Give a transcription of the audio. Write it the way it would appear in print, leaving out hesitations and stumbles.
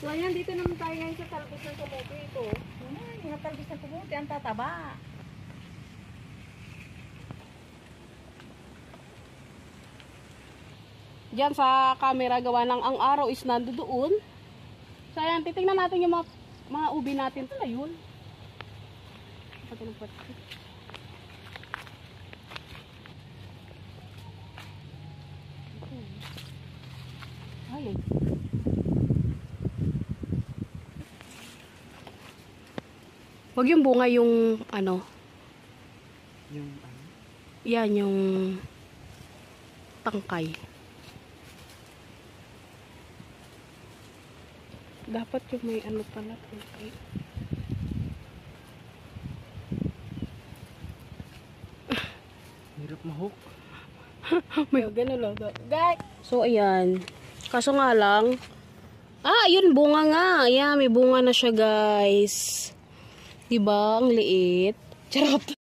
So ayan, dito naman tayo ngayon sa talbos ng kamote ito. Mga talbos ng kamote, ang tataba. Diyan sa camera gawa ng ang araw is nandoon. So ayan, titingnan natin yung mga ubi natin. Ito na yun. Ay. Wag yung bunga yung ano. Yung ano? Yan yung tangkay. Dapat yung may ano pala tangkay. Hirap mahok. May gano'n lang. Guys! So, ayan. Kaso nga lang, yun, bunga nga. Ayan, may bunga na siya, guys. Diba? Ang liit. Charot.